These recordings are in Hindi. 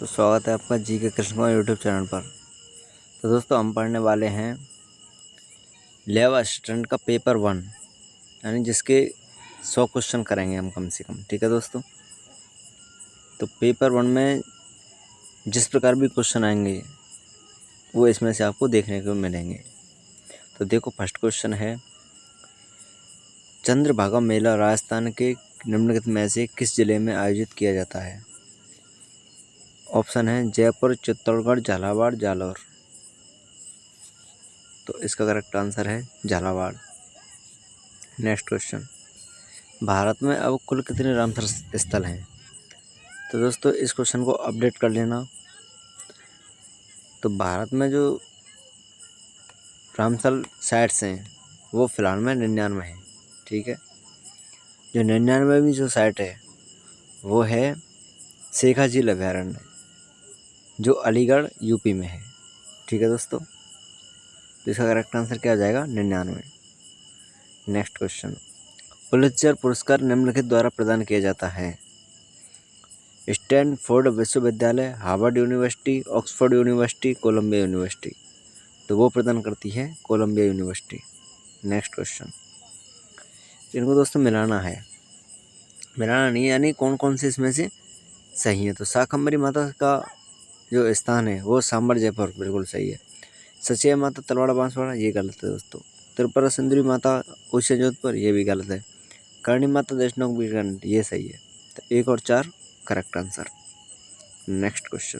स्वागत है आपका जी के कृष्ण कुमार यूट्यूब चैनल पर। तो दोस्तों हम पढ़ने वाले हैं लैब असिस्टेंट का पेपर 1, यानी जिसके 100 क्वेश्चन करेंगे हम कम से कम। ठीक है दोस्तों, तो पेपर 1 में जिस प्रकार भी क्वेश्चन आएंगे वो इसमें से आपको देखने को मिलेंगे। तो देखो, फर्स्ट क्वेश्चन है, चंद्रभागा मेला राजस्थान के निम्नलिखित में से किस जिले में आयोजित किया जाता है? ऑप्शन है जयपुर, चित्तौड़गढ़, झालावाड़, जालौर। तो इसका करेक्ट आंसर है झालावाड़। नेक्स्ट क्वेश्चन, भारत में अब कुल कितने रामसर स्थल हैं? तो दोस्तों इस क्वेश्चन को अपडेट कर लेना। तो भारत में जो रामसर साइट्स हैं वो फिलहाल में 99 हैं। ठीक है, जो 99वीं जो साइट है वो है शेखा झील अभयारण्य, जो अलीगढ़ यूपी में है। ठीक है दोस्तों, तो इसका करेक्ट आंसर क्या हो जाएगा? 99। नेक्स्ट क्वेश्चन, पुलित्जर पुरस्कार निम्नलिखित द्वारा प्रदान किया जाता है? स्टैनफोर्ड विश्वविद्यालय, Harvard University, Oxford University, Columbia University. तो वो प्रदान करती है कोलंबिया यूनिवर्सिटी। नेक्स्ट क्वेश्चन, इनको दोस्तों मिलाना है, मिलाना नहीं, यानी कौन कौन से इसमें से सही है। तो शाकंभरी माता का जो स्थान है वो सांबर जयपुर, बिल्कुल सही है। सचिया माता तलवाड़ा बांसवाड़ा, ये गलत है दोस्तों। त्रिपुरा सुंदरी माता उषा जोधपुर, ये भी गलत है। करणी माता देशनोक बीरगंज, ये सही है। तो 1 और 4 correct answer. Next question,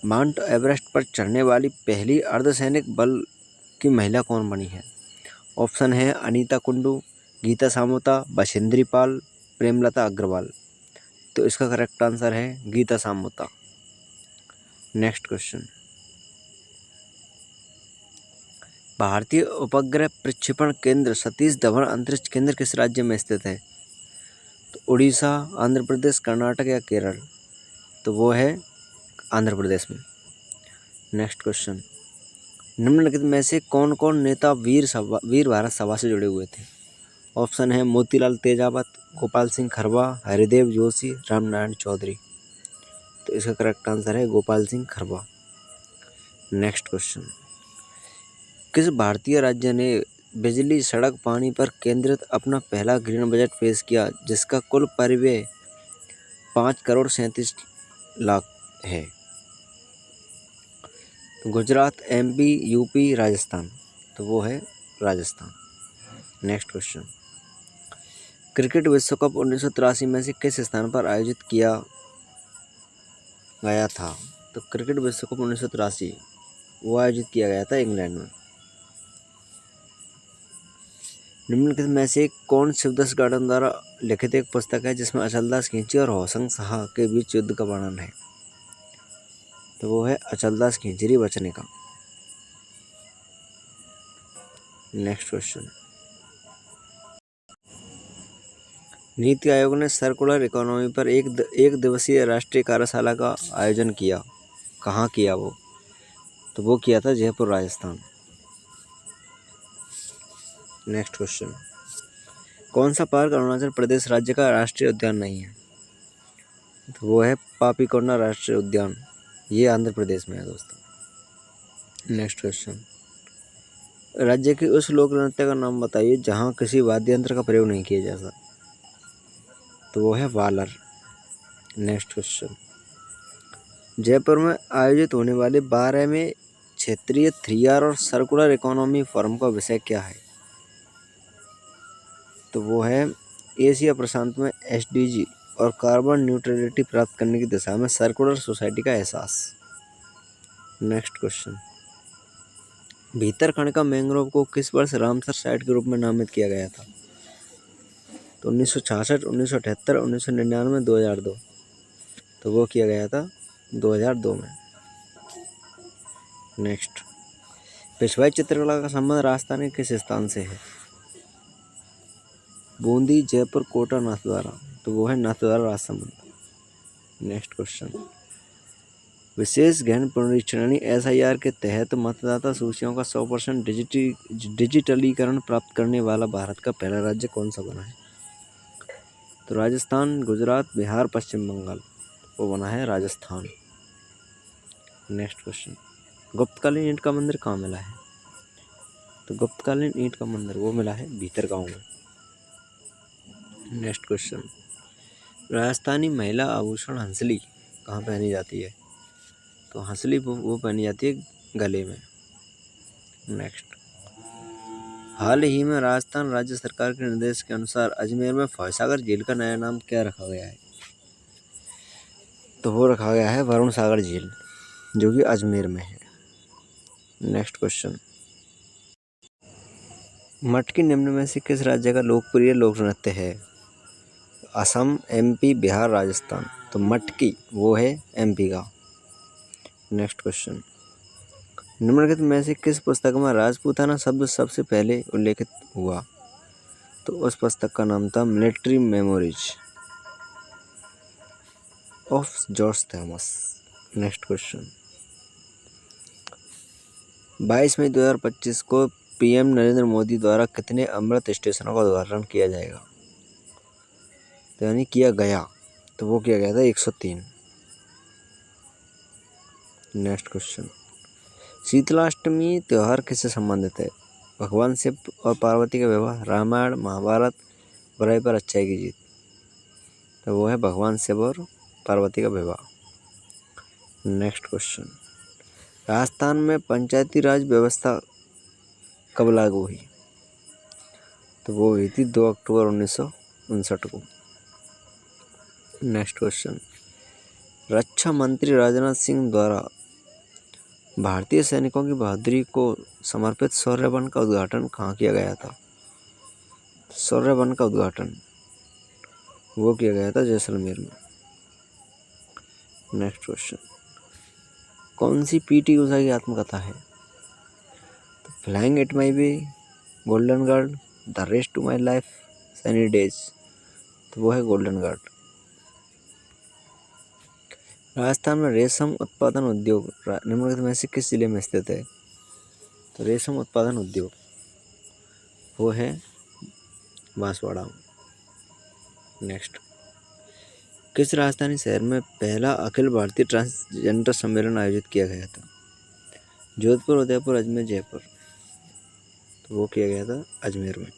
mount Everest पर चढ़ने वाली पहली अर्धसैनिक बल की महिला कौन बनी है? ऑप्शन है अनीता कुंडू, गीता सामोता, बछेंद्री पाल, प्रेमलता अग्रवाल। तो इसका करेक्ट आंसर है गीता सामोता। नेक्स्ट क्वेश्चन, भारतीय उपग्रह प्रक्षेपण केंद्र सतीश धवन अंतरिक्ष केंद्र किस राज्य में स्थित है? तो उड़ीसा, आंध्र प्रदेश, कर्नाटक या केरल। तो वो है आंध्र प्रदेश में। नेक्स्ट क्वेश्चन, निम्नलिखित में से कौन कौन नेता वीर भारत सभा से जुड़े हुए थे? ऑप्शन है मोतीलाल तेजावत, गोपाल सिंह खरबा, हरिदेव जोशी, रामनारायण चौधरी। तो इसका करेक्ट आंसर है गोपाल सिंह खरबा। नेक्स्ट क्वेश्चन, किस भारतीय राज्य ने बिजली, सड़क, पानी पर केंद्रित अपना पहला ग्रीन बजट पेश किया जिसका कुल परिव्यय 5,37,00,000 है? Gujarat, MP, UP, Rajasthan. तो वो है राजस्थान। नेक्स्ट क्वेश्चन, क्रिकेट विश्व कप 1983 में से किस स्थान पर आयोजित किया गया था? तो क्रिकेट विश्व कप 1983 वो आयोजित किया गया था इंग्लैंड में। निम्नलिखित में से कौन शिवदास गार्डन द्वारा लिखित एक पुस्तक है जिसमें अचलदास खिंची और होशंग शाह के बीच युद्ध का वर्णन है? तो वो है अचलदास खिंचरी बचने का। नेक्स्ट क्वेश्चन, नीति आयोग ने सर्कुलर इकोनॉमी पर एक दिवसीय राष्ट्रीय कार्यशाला का आयोजन किया, कहाँ किया वो? तो वो किया था जयपुर, राजस्थान। नेक्स्ट क्वेश्चन, कौन सा पार्क अरुणाचल प्रदेश राज्य का राष्ट्रीय उद्यान नहीं है? तो वो है पापीकोंडा राष्ट्रीय उद्यान, ये आंध्र प्रदेश में है दोस्तों। नेक्स्ट क्वेश्चन, राज्य के उस लोक नृत्य का नाम बताइए जहाँ किसी वाद्य यंत्र का प्रयोग नहीं किया जाता। तो वो है वालर। नेक्स्ट क्वेश्चन, जयपुर में आयोजित होने वाले 12वें क्षेत्रीय 3R और सर्कुलर इकोनॉमी फोरम का विषय क्या है? तो वो है एशिया प्रशांत में SDG और कार्बन न्यूट्रलिटी प्राप्त करने की दिशा में सर्कुलर सोसाइटी का एहसास। नेक्स्ट क्वेश्चन, भीतरखंड मैंग्रोव को किस वर्ष रामसर साइट के रूप में नामित किया गया था? तो 1966, 1978, 1999, 2002। तो वो किया गया था 2002 में। नेक्स्ट, पेशवाई चित्रकला का संबंध राजस्थान के किस स्थान से है? बूंदी, जयपुर, कोटा, नाथद्वारा। तो वो है नाथद्वारा राजसमंद। नेक्स्ट क्वेश्चन, विशेष गहन पुनरीक्षण यानी SIR के तहत मतदाता सूचियों का 100% डिजिटलीकरण प्राप्त करने वाला भारत का पहला राज्य कौन सा बना है? तो राजस्थान, गुजरात, बिहार, पश्चिम बंगाल। वो बना है राजस्थान। नेक्स्ट क्वेश्चन, गुप्तकालीन ईंट का मंदिर कहाँ मिला है? तो गुप्तकालीन ईंट का मंदिर वो मिला है भीतरगांव में। नेक्स्ट क्वेश्चन, राजस्थानी महिला आभूषण हंसली कहाँ पहनी जाती है? तो हंसली वो पहनी जाती है गले में। नेक्स्ट, हाल ही में राजस्थान राज्य सरकार के निर्देश के अनुसार अजमेर में फॉयसागर झील का नया नाम क्या रखा गया है? तो वो रखा गया है वरुण सागर झील, जो कि अजमेर में है। नेक्स्ट क्वेश्चन, मटकी निम्न में से किस राज्य का लोकप्रिय लोक नृत्य है? असम, एमपी, बिहार, राजस्थान। तो मटकी वो है एमपी का। नेक्स्ट क्वेश्चन, निम्नलिखित में से किस पुस्तक में राजपूताना शब्द सबसे पहले उल्लेखित हुआ? तो उस पुस्तक का नाम था military memories of George Thomas. Next question, 22 मई 2025 को पीएम नरेंद्र मोदी द्वारा कितने अमृत स्टेशनों का उद्घाटन किया जाएगा? तो यानी किया गया, तो वो किया गया था 103। नेक्स्ट क्वेश्चन, शीतलाष्टमी त्यौहार किससे संबंधित है? भगवान शिव और पार्वती का विवाह, रामायण, महाभारत, बुराई पर अच्छाई की जीत। तो वो है भगवान शिव और पार्वती का विवाह। नेक्स्ट क्वेश्चन, राजस्थान में पंचायती राज व्यवस्था कब लागू हुई? तो वो हुई थी 2 अक्टूबर 1959 को। नेक्स्ट क्वेश्चन, रक्षा मंत्री राजनाथ सिंह द्वारा भारतीय सैनिकों की बहादुरी को समर्पित शौर्य वन का उद्घाटन कहाँ किया गया था? शौर्य वन का उद्घाटन वो किया गया था जैसलमेर में। नेक्स्ट क्वेश्चन, कौन सी पीटी उषा की आत्मकथा है? तो flying at my way, golden girl, the race to my life, sunny days. तो वो है गोल्डन गर्ल। राजस्थान में रेशम उत्पादन उद्योग निम्नलिखित में से किस जिले में स्थित है? तो रेशम उत्पादन उद्योग वो है बांसवाड़ा। नेक्स्ट, किस राजधानी शहर में पहला अखिल भारतीय ट्रांसजेंडर सम्मेलन आयोजित किया गया था? जोधपुर, उदयपुर, अजमेर, जयपुर। तो वो किया गया था अजमेर में।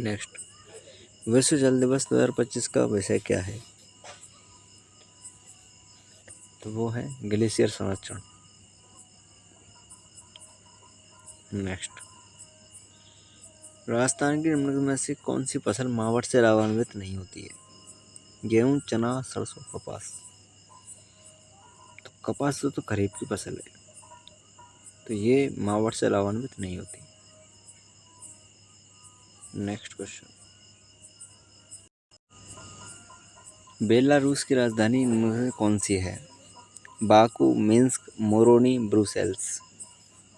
नेक्स्ट, विश्व जल दिवस 2025 का विषय क्या है? तो वो है ग्लेशियर संरक्षण। नेक्स्ट, राजस्थान की निम्नलिखित में से कौन सी फसल मावठ से लाभान्वित नहीं होती है? गेहूं, चना, सरसों, कपास। तो कपास तो खरीफ की फसल है, तो ये मावठ से लाभान्वित नहीं होती। नेक्स्ट क्वेश्चन, बेलारूस की राजधानी निम्नलिखित में कौन सी है? Baku, Minsk, Moroni, Brussels.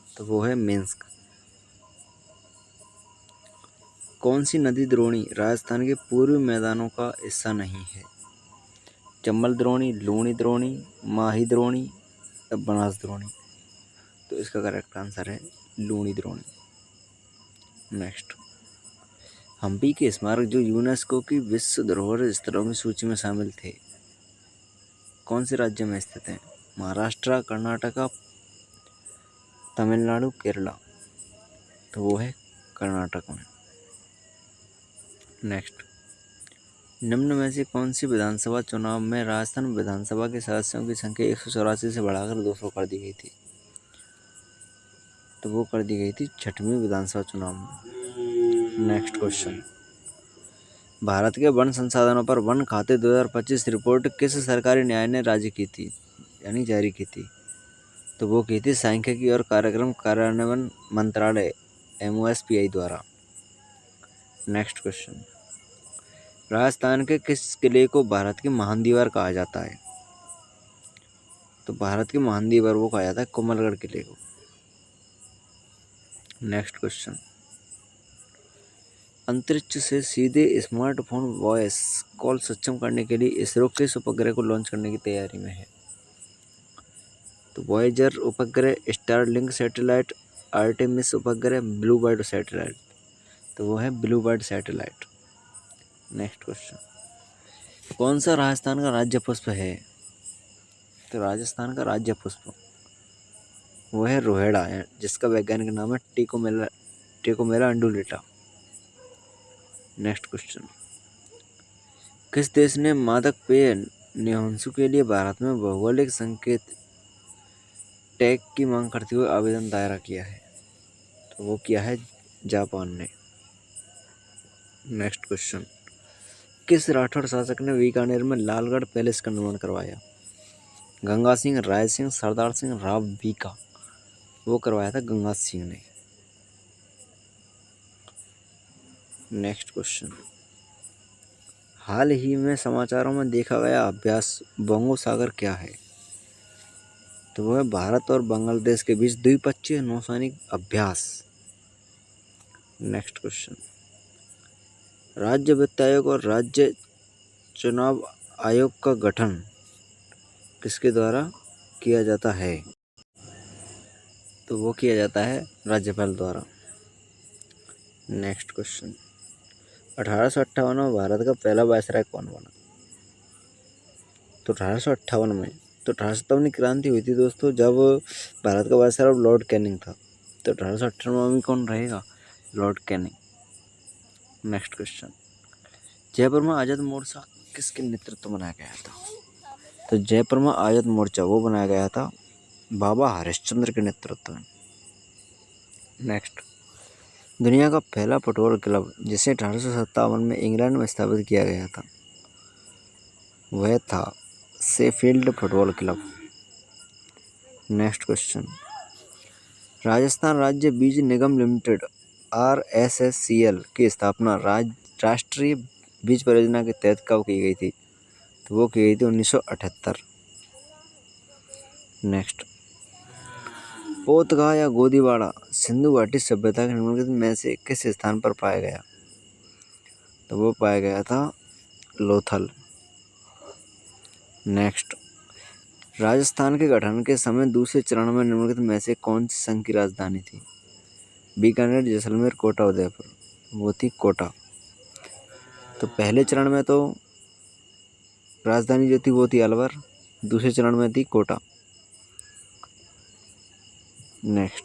तो वो है मिन्स्क। कौन सी नदी द्रोणी राजस्थान के पूर्वी मैदानों का हिस्सा नहीं है? चंबल द्रोणी, लूणी द्रोणी, माही द्रोणी या बनास द्रोणी। तो इसका करेक्ट आंसर है लूणी द्रोणी। नेक्स्ट, हम्पी के स्मारक जो यूनेस्को की विश्व धरोहर स्थलों की सूची में शामिल थे, कौन से राज्य में स्थित हैं? महाराष्ट्र, कर्नाटका, तमिलनाडु, केरला। तो वो है कर्नाटक में। नेक्स्ट, निम्न में से कौन सी विधानसभा चुनाव में राजस्थान विधानसभा के सदस्यों की संख्या 184 से बढ़ाकर 200 कर दी गई थी? तो वो कर दी गई थी 6वीं विधानसभा चुनाव में। नेक्स्ट क्वेश्चन, भारत के वन संसाधनों पर वन खाते 2025 रिपोर्ट किस सरकारी न्याय ने राज्य की थी यानी जारी की थी? तो वो की थी सांख्यिकी और कार्यक्रम कार्यान्वयन मंत्रालय MOSPI द्वारा। नेक्स्ट क्वेश्चन, राजस्थान के किस किले को भारत की महान दीवार कहा जाता है? तो भारत की महान दीवार वो कहा जाता है कोमलगढ़ किले को। नेक्स्ट क्वेश्चन, अंतरिक्ष से सीधे स्मार्टफोन वॉइस कॉल सक्षम करने के लिए इसरो किस उपग्रह को लॉन्च करने की तैयारी में है? तो वॉयेजर उपग्रह, स्टारलिंक सैटेलाइट, आर्टेमिस उपग्रह, ब्लू बर्ड सैटेलाइट। तो वो है blue bird satellite. Next question, कौन सा राजस्थान का राज्य पुष्प है? तो राजस्थान का राज्य पुष्प वो है रोहेड़ा है, जिसका वैज्ञानिक नाम है टेकोमेरा अंडुलेटा। नेक्स्ट क्वेश्चन, किस देश ने मादक पेय निहांसु के लिए भारत में भौगोलिक संकेत टैग की मांग करते हुए आवेदन दायर किया है? तो वो किया है जापान ने। नेक्स्ट क्वेश्चन, किस राठौड़ शासक ने बीकानेर में लालगढ़ पैलेस का निर्माण करवाया? गंगा सिंह, राय सिंह, सरदार सिंह, राव बीका। वो करवाया था गंगा सिंह ने। नेक्स्ट क्वेश्चन, हाल ही में समाचारों में देखा गया अभ्यास बोंगो सागर क्या है? तो वो है भारत और बांग्लादेश के बीच द्विपक्षीय नौसैनिक अभ्यास। नेक्स्ट क्वेश्चन, राज्य वित्त आयोग और राज्य चुनाव आयोग का गठन किसके द्वारा किया जाता है? तो वो किया जाता है राज्यपाल द्वारा। नेक्स्ट क्वेश्चन, 1858 में भारत का पहला वायसराय कौन बना? तो 1858 में, तो 1857 की क्रांति हुई थी दोस्तों, जब भारत का वायसराय लॉर्ड कैनिंग था। तो 1858 में कौन रहेगा? Lord Canning. Next question, Jaipur में आज़ाद मोर्चा किसके नेतृत्व में बनाया गया था? तो जयपुर में आज़ाद मोर्चा वो बनाया गया था बाबा हरिश्चंद्र के नेतृत्व में। नेक्स्ट, दुनिया का पहला फुटबॉल क्लब जिसे 1857 में इंग्लैंड में स्थापित किया गया था वह था Sheffield football club. Next question, Rajasthan राज्य बीज निगम लिमिटेड RSSCL की स्थापना राष्ट्रीय बीज परियोजना के तहत कब की गई थी? तो वो की गई थी 1978। नेक्स्ट, पोतगा या गोदीवाड़ा सिंधु घाटी सभ्यता के निम्नलिखित में से किस स्थान पर पाया गया? तो वो पाया गया था लोथल। नेक्स्ट, राजस्थान के गठन के समय दूसरे चरण में निम्नलिखित में से कौन सी संघ की राजधानी थी? बीकानेर, जैसलमेर, कोटा, उदयपुर। वो थी कोटा। तो पहले चरण में तो राजधानी जो थी वो थी अलवर, दूसरे चरण में थी कोटा। नेक्स्ट,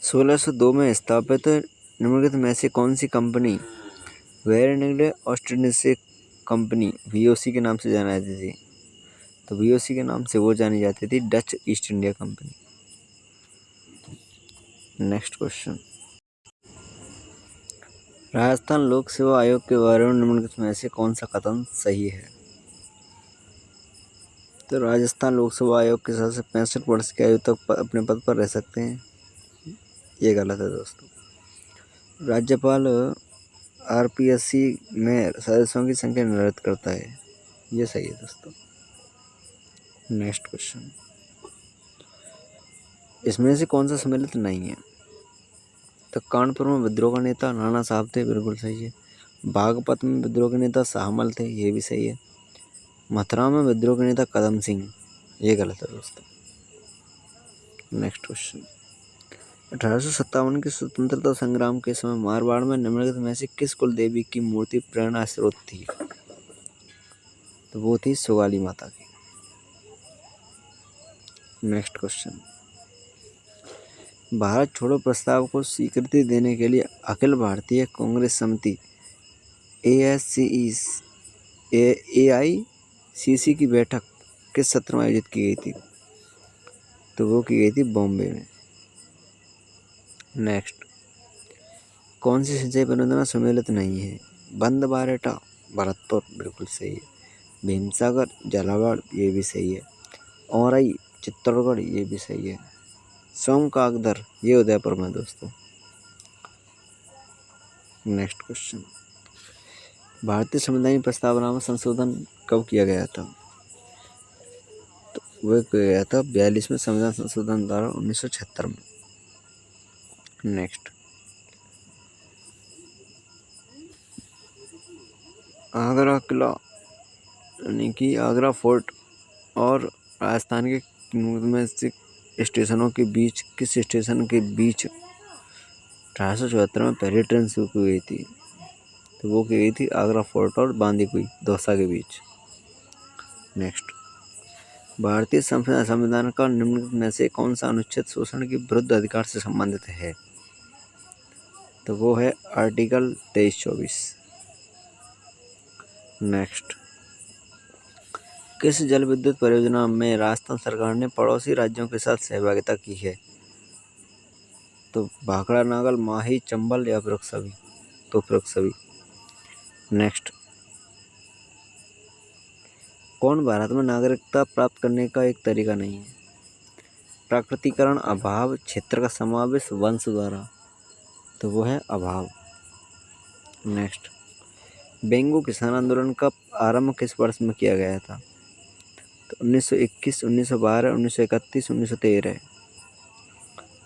1602 में स्थापित निम्नलिखित में से कौन सी कंपनी वेरेनिग्डे ऑस्ट्रेनिसे कंपनी VOC के नाम से जानी जाती थी? तो VOC के नाम से वो जानी जाती थी Dutch east India company. Next question, Rajasthan लोक सेवा आयोग के बारे में निम्नलिखित में से कौन सा कथन सही है? तो राजस्थान लोक सेवा आयोग के सदस्य 65 वर्ष की आयु तक अपने पद पर रह सकते हैं, ये गलत है दोस्तों। राज्यपाल RPSC में सदस्यों की संख्या निर्धारित करता है, ये सही है दोस्तों। नेक्स्ट क्वेश्चन, इसमें से कौन सा सम्मिलित नहीं है? तो कानपुर में विद्रोह का नेता नाना साहब थे, बिल्कुल सही है। बागपत में विद्रोह के नेता शाहमल थे, ये भी सही है। मथुरा में विद्रोह के नेता कदम सिंह, ये गलत है दोस्तों। नेक्स्ट क्वेश्चन, 1857 के स्वतंत्रता संग्राम के समय मारवाड़ में निम्नलिखित में से किस कुल देवी की मूर्ति प्रेरणा स्रोत थी? तो वो थी सुगाली माता की। नेक्स्ट क्वेश्चन, भारत छोड़ो प्रस्ताव को स्वीकृति देने के लिए अखिल भारतीय कांग्रेस समिति AICC की बैठक किस सत्र में आयोजित की गई थी? तो वो की गई थी बॉम्बे में। नेक्स्ट, कौन सी सिंचाई परियोजना सम्मिलित नहीं है? बंदबारेटा भरतपुर, बिल्कुल सही है। भीमसागर झालावाड़, ये भी सही है। औरई चित्तौड़गढ़, ये भी सही है। सोमकागदर, ये उदयपुर में दोस्तों। नेक्स्ट क्वेश्चन, भारतीय संवैधानिक प्रस्तावना में संशोधन कब किया गया था? तो वह किया गया था 42वें संविधान संशोधन द्वारा 1976 में। नेक्स्ट, आगरा किला यानी कि आगरा फोर्ट और राजस्थान के में से स्टेशनों के बीच किस स्टेशन के बीच 1874 में पहली ट्रेन शुरू की गई थी? तो वो की गई थी आगरा फोर्ट और बांदीकुई दौसा के बीच। नेक्स्ट, भारतीय संविधान का निम्नलिखित में से कौन सा अनुच्छेद शोषण के विरुद्ध अधिकार से संबंधित है? तो वो है आर्टिकल 23-24। नेक्स्ट, किस जल विद्युत परियोजना में राजस्थान सरकार ने पड़ोसी राज्यों के साथ सहभागिता की है? तो भाखड़ा नागल, माही, चंबल या उपरोक्त सभी? तो उपरोक्त सभी। नेक्स्ट, कौन भारत में नागरिकता प्राप्त करने का एक तरीका नहीं है? प्राकृतिकरण, अभाव, क्षेत्र का समावेश, वंश द्वारा? तो वो है अभाव। नेक्स्ट, बेंगो किसान आंदोलन का आरंभ किस वर्ष में किया गया था? तो 1921, 1912, 1931, 1913?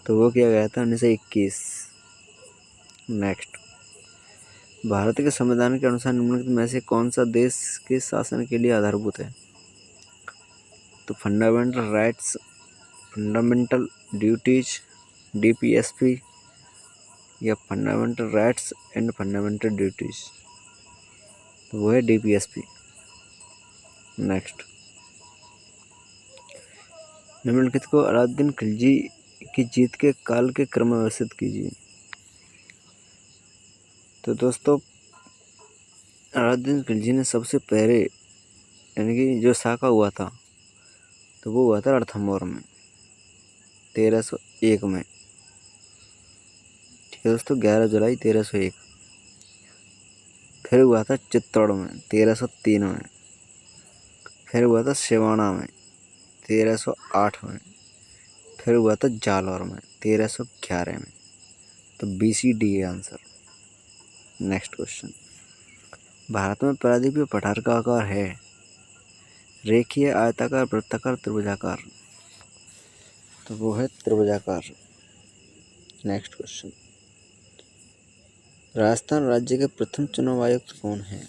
तो वो किया गया था 1921। नेक्स्ट, भारत के संविधान के अनुसार निम्नलिखित में से कौन सा देश के शासन के लिए आधारभूत है? तो fundamental rights, fundamental duties, DPSP या fundamental rights and fundamental duties? तो वो है DPSP। नेक्स्ट, निम्नलिखित को अलाउद्दीन खिलजी की जीत के काल के क्रम में व्यवस्थित कीजिए। तो दोस्तों, अलाउद्दीन खिलजी ने सबसे पहले यानी कि जो साका हुआ था तो वो हुआ था रणथंभौर में 1301 में। ठीक है दोस्तों, 11 जुलाई 1301। फिर हुआ था चित्तौड़ में 1303 में। फिर हुआ था सिवाना में 1308 में। फिर हुआ था जालौर में 1311 में। तो BCD है आंसर। नेक्स्ट क्वेश्चन, भारत में प्रायद्वीपीय पठार का आकार है रेखीय, आयताकार, वृत्ताकार, त्रिभुजाकार? तो वो है त्रिभुजाकार। नेक्स्ट क्वेश्चन, राजस्थान राज्य के प्रथम चुनाव आयुक्त कौन हैं?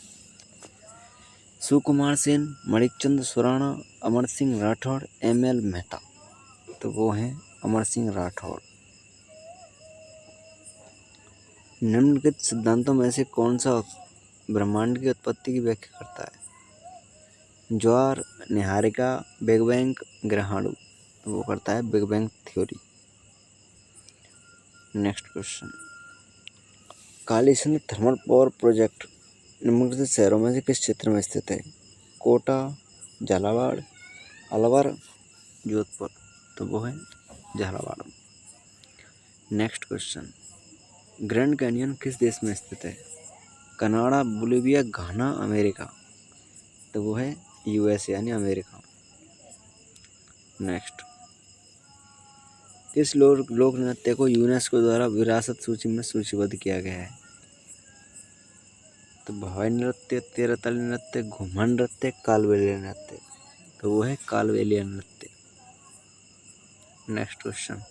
सुकुमार सेन, मणिकचंद सुराणा, अमर सिंह राठौड़, ML मेहता? तो वो हैं अमर सिंह राठौड़। निम्नलिखित सिद्धांतों में से कौन सा ब्रह्मांड की उत्पत्ति की व्याख्या करता है? ज्वार, निहारिका, बिग बैंग, ग्रहाणु? तो वो करता है big bang theory. Next question, Kalisindh thermal power project निम्नलिखित शहरों में से किस क्षेत्र में स्थित है? कोटा, झालावाड़, अलवर, जोधपुर? तो वो है Jhalawar. Next question, grand canyon किस देश में स्थित है? कनाडा, बोलिविया, घाना, अमेरिका? तो वो है USA यानी अमेरिका। नेक्स्ट, किस लोक नृत्य को यूनेस्को द्वारा विरासत सूची में सूचीबद्ध किया गया है? तो भवाई नृत्य, तेरताली नृत्य, घूमर नृत्य, कालबेलिया नृत्य? तो वो है कालबेलिया नृत्य। नेक्स्ट क्वेश्चन,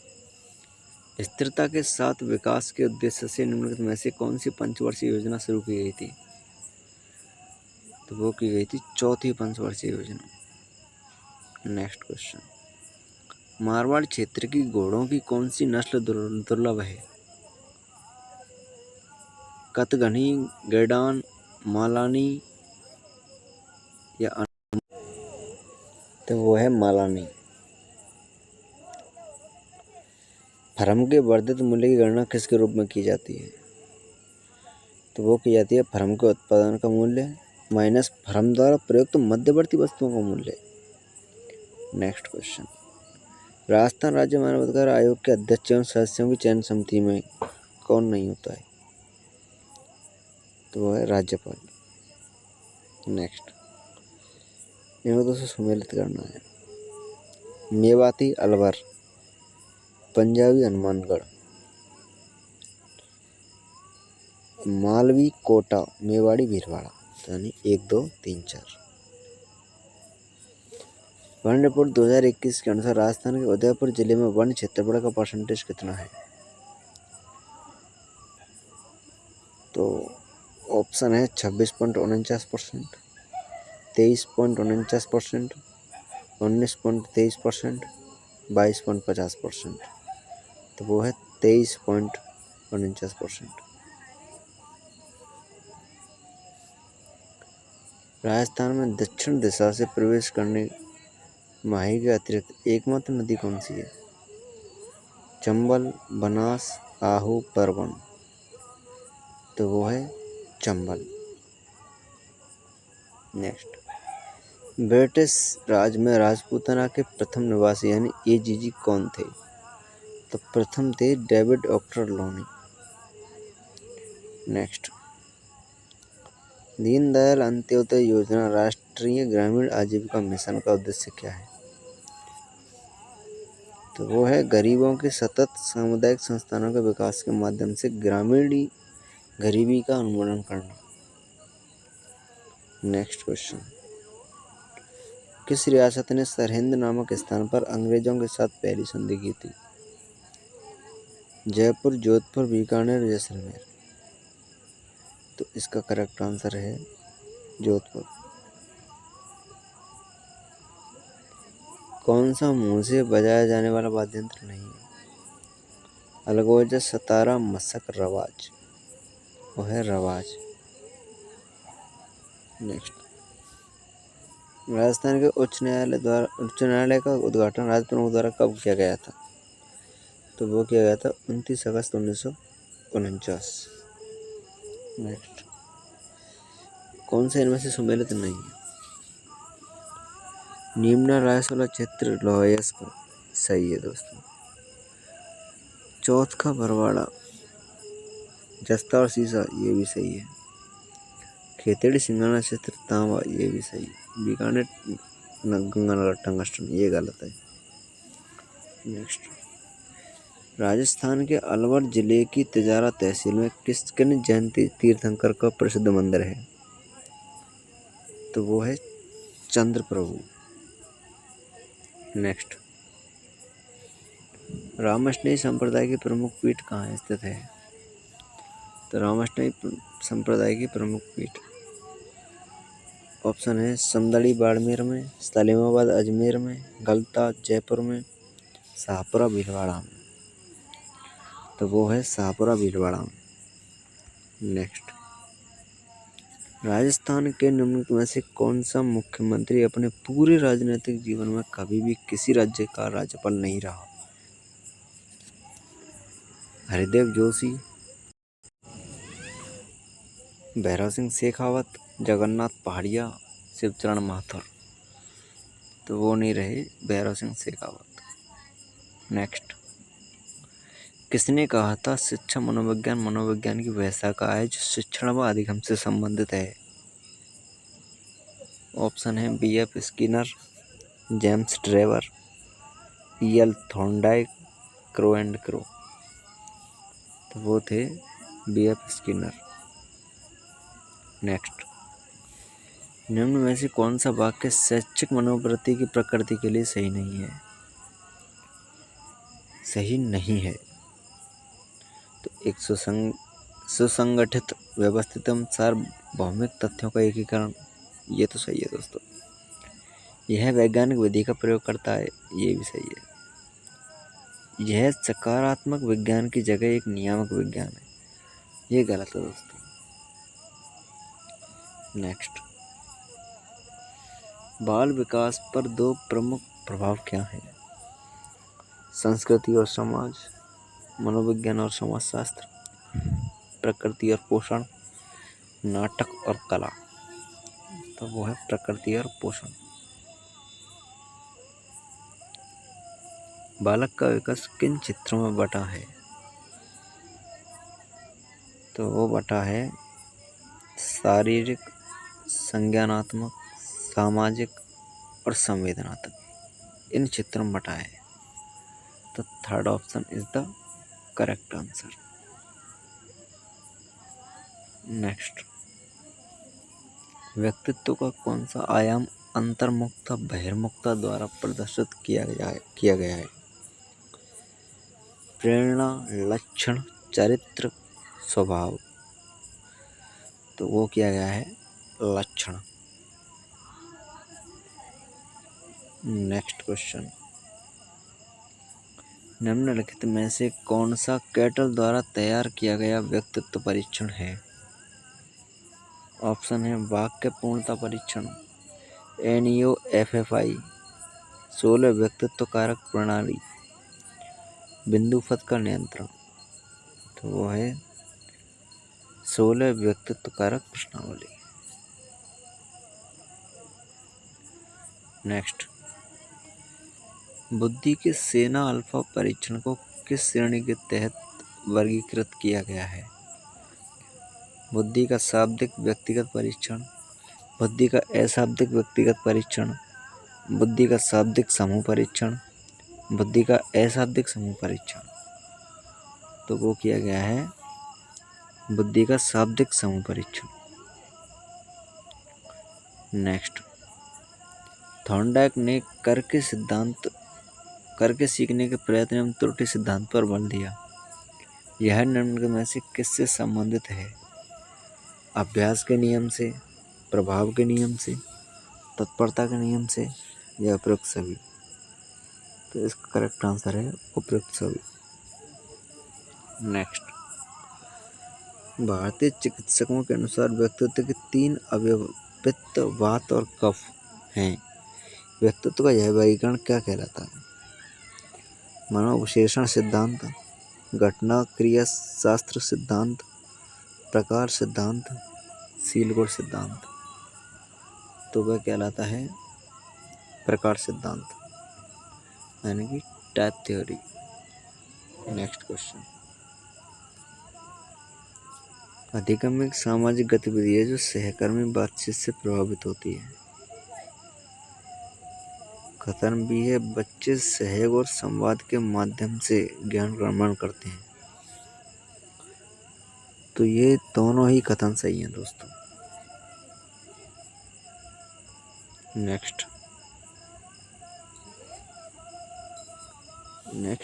स्थिरता के साथ विकास के उद्देश्य से निम्नलिखित में से कौन सी पंचवर्षीय योजना शुरू की गई थी? तो वो की गई थी चौथी पंचवर्षीय योजना। नेक्स्ट क्वेश्चन, मारवाड़ क्षेत्र की घोड़ों की कौन सी नस्ल दुर्लभ है? कतघनी, गैडान, मालानी या तो वो है मालानी। फर्म के वर्धित मूल्य की गणना किसके रूप में की जाती है? तो वो की जाती है फर्म के उत्पादन का मूल्य माइनस फर्म द्वारा प्रयुक्त मध्यवर्ती वस्तुओं का मूल्य। नेक्स्ट क्वेश्चन, राजस्थान राज्य मानवाधिकार आयोग के अध्यक्ष एवं सदस्यों की चयन समिति में कौन नहीं होता है? तो वो है राज्यपाल। नेक्स्ट, इनको दोस्तों सम्मिलित करना है। मेवाती अलवर, पंजाबी हनुमानगढ़, मालवी कोटा, मेवाड़ी भीलवाड़ा? यानी 1, 2, 3, 4। वन रिपोर्ट 2021 के अनुसार राजस्थान के उदयपुर जिले में वन क्षेत्रफल का परसेंटेज कितना है? तो ऑप्शन है 26.49%, 23.49%, 19.23%, 22.50%? तो वो है 23.49%। राजस्थान में दक्षिण दिशा से प्रवेश करने माही के अतिरिक्त एकमात्र नदी कौन सी है? चंबल, बनास, आहू, परवन। तो वो है चंबल। नेक्स्ट, ब्रिटिश राज में राजपूताना के प्रथम निवासी यानी एजीजी कौन थे? तो प्रथम थे David Ochterlony. Next, Deendayal Antyodaya योजना राष्ट्रीय ग्रामीण आजीविका मिशन का उद्देश्य क्या है? तो वो है गरीबों के सतत सामुदायिक संस्थानों के विकास के माध्यम से ग्रामीण गरीबी का उन्मूलन करना। नेक्स्ट क्वेश्चन, किस रियासत ने सरहिंद नामक स्थान पर अंग्रेजों के साथ पहली संधि की थी? जयपुर, जोधपुर, बीकानेर, जैसलमेर। तो इसका करेक्ट आंसर है जोधपुर। कौन सा मुंह से बजाया जाने वाला वाद्य यंत्र नहीं है? अलगोजा, सतारा, मसक, रवाज। वो है रवाज। नेक्स्ट, राजस्थान के उच्च न्यायालय का उद्घाटन राज प्रमुख द्वारा कब किया गया था? तो वो किया गया था 29 अगस्त 1949। नेक्स्ट, कौन से इनमें से सुमेलित नहीं है? नीमना, रायसोला क्षेत्र, लोहयस्क। सही है दोस्तों। चौथ का बरवाड़ा, जस्ता और सीसा, ये भी सही है। खेतड़ी, सिंगाना क्षेत्र, तांबा, ये भी सही है। बीकानेर, गंगानगर, टंगस्टन, ये गलत है। नेक्स्ट, राजस्थान के अलवर जिले की तिजारा तहसील में किन जैन तीर्थंकर का प्रसिद्ध मंदिर है? तो वो है चंद्र प्रभु। नेक्स्ट, रामाष्टमी संप्रदाय की प्रमुख पीठ कहाँ स्थित है? तो रामाष्टमी संप्रदाय की प्रमुख पीठ ऑप्शन है समदड़ी बाड़मेर में, सलीमाबाद अजमेर में, गलता जयपुर में, शाहपुरा भीलवाड़ा में। तो वो है शाहपुरा भीलवाड़ा में। नेक्स्ट, राजस्थान के निम्नलिखित में से कौन सा मुख्यमंत्री अपने पूरे राजनीतिक जीवन में कभी भी किसी राज्य का राज्यपाल नहीं रहा? हरिदेव जोशी, भैरव सिंह शेखावत, जगन्नाथ पहाड़िया, शिवचरण माथुर। तो वो नहीं रहे भैरव सिंह शेखावत। नेक्स्ट, किसने कहा था शिक्षा मनोविज्ञान की वह शाखा है जो शिक्षण व अधिगम से संबंधित है? ऑप्शन है B.F. Skinner, James Drever, E.L. Thorndike, crow and crow. तो वो थे B.F. स्किनर। नेक्स्ट, निम्न में से कौन सा वाक्य शैक्षिक मनोवृत्ति की प्रकृति के लिए सही नहीं है? सही नहीं है। तो एक सुसंगठित, व्यवस्थित एवं सार्वभौमिक तथ्यों का एकीकरण, ये तो सही है दोस्तों। यह वैज्ञानिक विधि का प्रयोग करता है, ये भी सही है। यह सकारात्मक विज्ञान की जगह एक नियामक विज्ञान है, ये गलत है दोस्तों। नेक्स्ट, बाल विकास पर दो प्रमुख प्रभाव क्या हैं? संस्कृति और समाज, मनोविज्ञान और समाजशास्त्र, प्रकृति और पोषण, नाटक और कला। तो वो है प्रकृति और पोषण। बालक का विकास किन क्षेत्रों में बटा है? तो वो बटा है शारीरिक, संज्ञानात्मक, सामाजिक और संवेदनात्मक, इन क्षेत्रों में बटा है। तो third option is the correct answer. Next, व्यक्तित्व का कौन सा आयाम अंतर्मुखता बहिर्मुखता द्वारा प्रदर्शित किया गया है? प्रेरणा, लक्षण, चरित्र, स्वभाव। तो वो किया गया है लक्षण। नेक्स्ट क्वेश्चन, निम्नलिखित में से कौन सा कैटल द्वारा तैयार किया गया व्यक्तित्व परीक्षण है? ऑप्शन है वाक्य पूर्णता परीक्षण, NEO-FFI, 16 व्यक्तित्व कारक प्रणाली, बिंदु पथ का नियंत्रण। तो वो है 16 व्यक्तित्व कारक प्रश्नावली। नेक्स्ट, बुद्धि के सेना अल्फा परीक्षण को किस श्रेणी के तहत वर्गीकृत किया गया है? बुद्धि का शाब्दिक व्यक्तिगत परीक्षण, बुद्धि का अशाब्दिक व्यक्तिगत परीक्षण, बुद्धि का शाब्दिक समूह परीक्षण, बुद्धि का अशाब्दिक समूह परीक्षण। तो वो किया गया है बुद्धि का शाब्दिक समूह परीक्षण। नेक्स्ट, थॉर्नडाइक ने करके सीखने के प्रयत्न एवं त्रुटि सिद्धांत पर बल दिया। यह निम्न में से किससे संबंधित है? अभ्यास के नियम से, प्रभाव के नियम से, तत्परता के नियम से, या उपयुक्त सभी। तो इसका करेक्ट आंसर है उपयुक्त सभी। नेक्स्ट, भारतीय चिकित्सकों के अनुसार व्यक्तित्व के 3 अवयव पित्त, वात और कफ हैं। व्यक्तित्व का यह वर्गीकरण क्या कहलाता है? मनोविश्लेषण सिद्धांत, घटना क्रिया शास्त्र सिद्धांत, प्रकार सिद्धांत, सीलगुण सिद्धांत। तो वह कहलाता है प्रकार सिद्धांत, यानी कि टाइप थ्योरी। नेक्स्ट क्वेश्चन, अधिगम एक सामाजिक गतिविधि है जो सहकर्मी बातचीत से प्रभावित होती है। कथन भी है बच्चे सहयोग और संवाद के माध्यम से ज्ञान ग्रहण करते हैं। तो ये दोनों ही कथन सही हैं दोस्तों। नेक्स्ट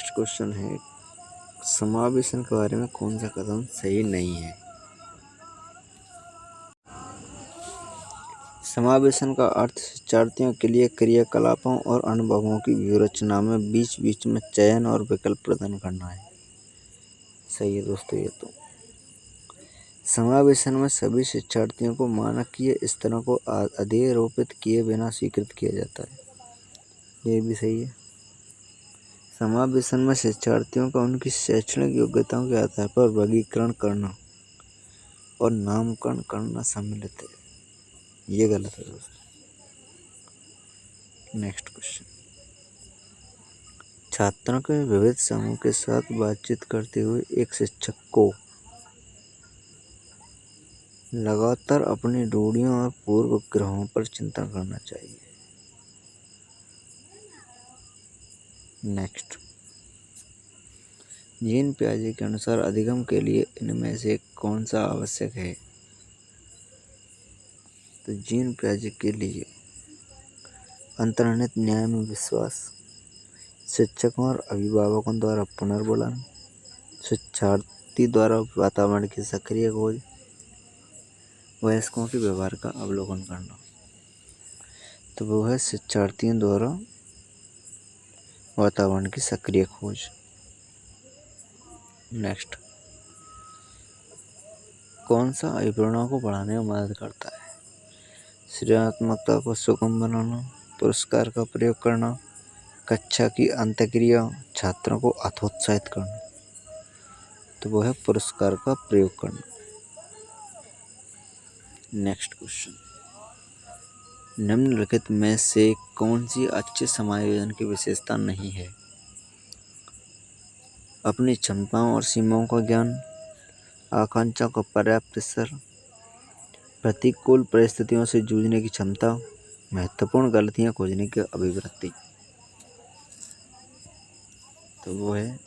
क्वेश्चन है समावेशन के बारे में कौन सा कथन सही नहीं है? समावेशन का अर्थ शिक्षार्थियों के लिए क्रियाकलापों और अनुभवों की व्यूहरचना में बीच बीच में चयन और विकल्प प्रदान करना है। सही है दोस्तों ये तो। समावेशन में सभी शिक्षार्थियों को मानकीय स्तरों को अध्यारोपित किए बिना स्वीकृत किया जाता है। ये भी सही है। समावेशन में शिक्षार्थियों का उनकी शैक्षणिक योग्यताओं के आधार पर वर्गीकरण करना और नामकरण करना सम्मिलित है। ये गलत है दोस्तों। नेक्स्ट क्वेश्चन, छात्रों के विविध समूह के साथ बातचीत करते हुए एक शिक्षक को लगातार अपनी रूढ़ियों और पूर्वग्रहों पर चिंतन करना चाहिए। नेक्स्ट, जीन पियाजे के अनुसार अधिगम के लिए इनमें से कौन सा आवश्यक है? तो जीन पियाजे के लिए अंतर्निहित न्याय में विश्वास, शिक्षकों और अभिभावकों द्वारा पुनर्बोलन, शिक्षार्थी द्वारा वातावरण की सक्रिय खोज, वयस्कों के व्यवहार का अवलोकन करना। तो वो है शिक्षार्थियों द्वारा वातावरण की सक्रिय खोज। नेक्स्ट, कौन सा अभिप्रेरणा को बढ़ाने में मदद करता है? सृजनात्मकता को सुगम बनाना, पुरस्कार का प्रयोग करना, कक्षा की अंतःक्रिया, छात्रों को हतोत्साहित करना। तो वो है पुरस्कार का प्रयोग करना। नेक्स्ट क्वेश्चन, निम्नलिखित में से कौन सी अच्छे समायोजन की विशेषता नहीं है? अपनी क्षमताओं और सीमाओं का ज्ञान, आकांक्षा का पर्याप्त स्तर, प्रतिकूल परिस्थितियों से जूझने की क्षमता, महत्वपूर्ण गलतियां खोजने की अभिवृत्ति। तो वो है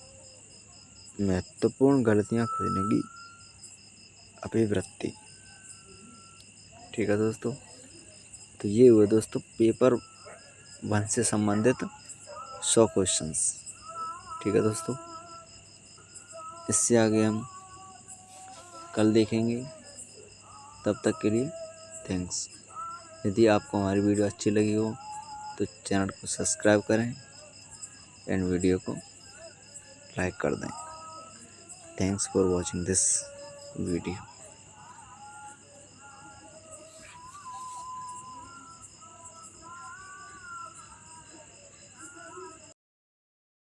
महत्वपूर्ण गलतियां खोजने की अभिवृत्ति। ठीक है दोस्तों, तो ये हुए दोस्तों पेपर 1 से संबंधित 100 क्वेश्चंस। ठीक है दोस्तों, इससे आगे हम कल देखेंगे। तब तक के लिए थैंक्स। यदि आपको हमारी वीडियो अच्छी लगी हो तो चैनल को सब्सक्राइब करें एंड वीडियो को लाइक कर दें। Thanks for watching this video.